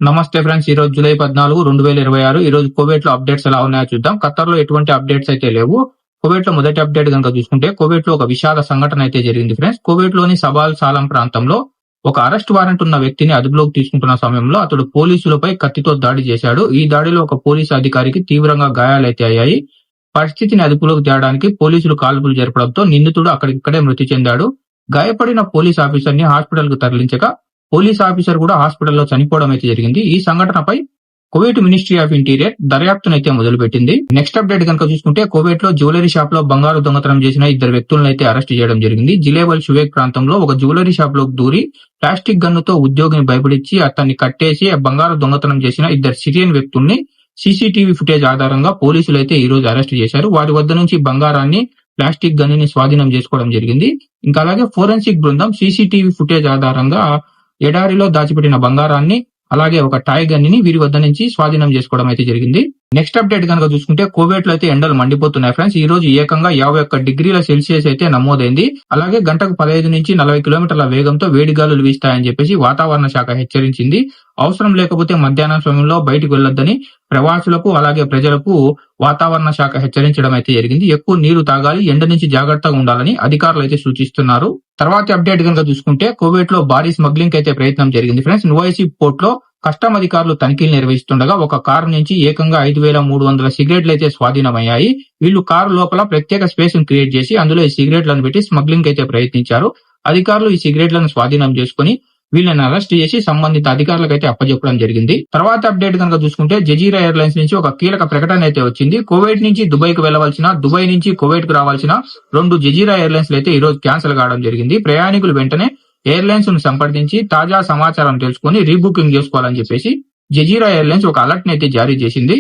నమస్తే ఫ్రెండ్స్, ఈ రోజు జూలై 14, 2026. ఈ రోజు కువైట్ లో అప్డేట్స్ ఎలా ఉన్నాయో చూద్దాం. ఖత్తర్ లో ఎటువంటి అప్డేట్స్ అయితే లేవు. కువైట్ లో మొదటి అప్డేట్ కనుక చూసుకుంటే, కువైట్ లో ఒక విషాద సంఘటన అయితే జరిగింది ఫ్రెండ్స్. కువైట్ లోని సబాల్ సాలం ప్రాంతంలో ఒక అరెస్ట్ వారెంట్ ఉన్న వ్యక్తిని అదుపులోకి తీసుకుంటున్న సమయంలో అతడు పోలీసులపై కత్తితో దాడి చేశాడు. ఈ దాడిలో ఒక పోలీసు అధికారికి తీవ్రంగా గాయాలైతే అయ్యాయి. పరిస్థితిని అదుపులోకి తేవడానికి పోలీసులు కాల్పులు జరపడంతో నిందితుడు అక్కడిక్కడే మృతి చెందాడు. గాయపడిన పోలీస్ ఆఫీసర్ ని హాస్పిటల్ కు తరలించగా పోలీస్ ఆఫీసర్ కూడా హాస్పిటల్లో చనిపోవడం అయితే జరిగింది. ఈ సంఘటనపై కువైట్ మినిస్ట్రీ ఆఫ్ ఇంటీరియర్ దర్యాప్తునైతే మొదలుపెట్టింది. నెక్స్ట్ అప్డేట్ కనుక చూసుకుంటే, కువైట్ లో జ్యువెలరీ షాప్ లో బంగారు దొంగతనం చేసిన ఇద్దరు వ్యక్తులను అయితే అరెస్ట్ చేయడం జరిగింది. జిలేబల్ షువేక్ ప్రాంతంలో ఒక జ్యువెలరీ షాప్ లోకి దూరి ప్లాస్టిక్ గన్నుతో ఉద్యోగిని భయపడించి అతన్ని కట్టేసి బంగారు దొంగతనం చేసిన ఇద్దరు సిరియన్ వ్యక్తుల్ని సీసీటీవీ ఫుటేజ్ ఆధారంగా పోలీసులు అయితే ఈ రోజు అరెస్ట్ చేశారు. వారి వద్ద నుంచి బంగారాన్ని, ప్లాస్టిక్ గన్నుని స్వాధీనం చేసుకోవడం జరిగింది. ఇంకా అలాగే ఫోరెన్సిక్ బృందం సీసీటీవీ ఫుటేజ్ ఆధారంగా ఎడారిలో దాచిపెట్టిన బంగారాన్ని, అలాగే ఒక టాయ్ గన్ని వీరి వద్ద నుంచి స్వాధీనం చేసుకోవడం అయితే జరిగింది. నెక్స్ట్ అప్డేట్ కనుక చూసుకుంటే, కువైట్ లో అయితే ఎండలు మండిపోతున్నాయి ఫ్రెండ్స్. ఈ రోజు ఏకంగా 51 డిగ్రీల సెల్సియస్ అయితే నమోదైంది. అలాగే గంటకు 15 నుంచి 40 కిలోమీటర్ల వేగంతో వేడిగాలులు వీస్తాయని చెప్పేసి వాతావరణ శాఖ హెచ్చరించింది. అవసరం లేకపోతే మధ్యాహ్నం సమయంలో బయటకు వెళ్లొద్దని ప్రవాసులకు, అలాగే ప్రజలకు వాతావరణ శాఖ హెచ్చరించడం అయితే జరిగింది. ఎక్కువ నీరు తాగాలి, ఎండ నుంచి జాగ్రత్తగా ఉండాలని అధికారులు అయితే సూచిస్తున్నారు. తర్వాతి అప్డేట్ కనుక చూసుకుంటే, కువైట్ లో భారీ స్మగ్లింగ్ అయితే ప్రయత్నం జరిగింది ఫ్రెండ్స్. నువైసీ పోర్ట్ లో కస్టమ్ అధికారులు తనిఖీలు నిర్వహిస్తుండగా ఒక కారు నుంచి ఏకంగా 5,300 సిగరెట్లు అయితే స్వాధీనమయ్యాయి. వీళ్ళు కారు లోపల ప్రత్యేక స్పేస్ ను క్రియేట్ చేసి అందులో ఈ సిగరెట్లను పెట్టి స్మగ్లింగ్ అయితే ప్రయత్నించారు. అధికారులు ఈ సిగరెట్లను స్వాధీనం చేసుకుని వీళ్ళని అరెస్ట్ చేసి సంబంధిత అధికారులకు అయితే అప్పచెప్పడం జరిగింది. తర్వాత అప్డేట్ కనుక చూసుకుంటే, జజీరా ఎయిర్లైన్స్ నుంచి ఒక కీలక ప్రకటన అయితే వచ్చింది. కువైట్ నుంచి దుబాయ్ కు వెళ్లవలసిన, దుబాయ్ నుంచి కువైట్ కు రావాల్సిన 2 జజీరా ఎయిర్లైన్స్ అయితే ఈ రోజు క్యాన్సిల్ కావడం జరిగింది. ప్రయాణికులు వెంటనే ఎయిర్లైన్స్ ను సంప్రదించి తాజా సమాచారం తెలుసుకుని రీబుకింగ్ చేసుకోవాలని చెప్పేసి జజీరా ఎయిర్లైన్స్ ఒక అలర్ట్ ని అయితే జారీ చేసింది.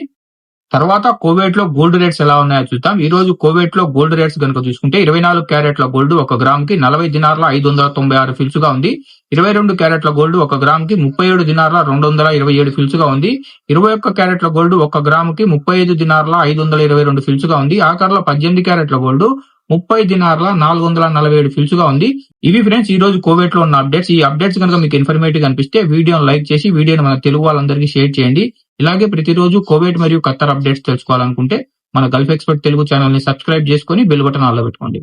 తర్వాత కువైట్ లో గోల్డ్ రేట్స్ ఎలా ఉన్నాయో చూద్దాం. ఈ రోజు కువైట్ లో గోల్డ్ రేట్స్ కనుక చూసుకుంటే, 24 క్యారెట్ల గోల్డ్ 1 గ్రామ్ కి 40 దినార్ల 596 ఫిల్స్ గా ఉంది. 22 క్యారెట్ల గోల్డ్ 1 గ్రామ్ కి 37 దినార్ల 227 ఫిల్స్ గా ఉంది. 21 క్యారెట్ల గోల్డ్ 1 గ్రామ్ కి 35 దినార్ల 522 ఫిల్స్ గా ఉంది. ఆఖర్లో 18 క్యారెట్ల గోల్డ్ 30 దినార్ల 447 ఫిల్స్ గా ఉంది. ఇవి ఫ్రెండ్స్ ఈ రోజు కువైట్ లో ఉన్న అప్డేట్స్. ఈ అప్డేట్స్ కనుక మీకు ఇన్ఫర్మేటివ్ అనిపిస్తే వీడియోను లైక్ చేసి వీడియోని మన తెలుగు వాళ్ళందరికీ షేర్ చేయండి. ఇలాగే ప్రతిరోజు కువైట్ మరియు ఖత్తర్ అప్డేట్స్ తెలుసుకోవాలనుకుంటే మన గల్ఫ్ ఎక్స్పర్ట్ తెలుగు ఛానల్ ని సబ్స్క్రైబ్ చేసుకుని బెల్ బటన్ ఆల్లో పెట్టుకోండి.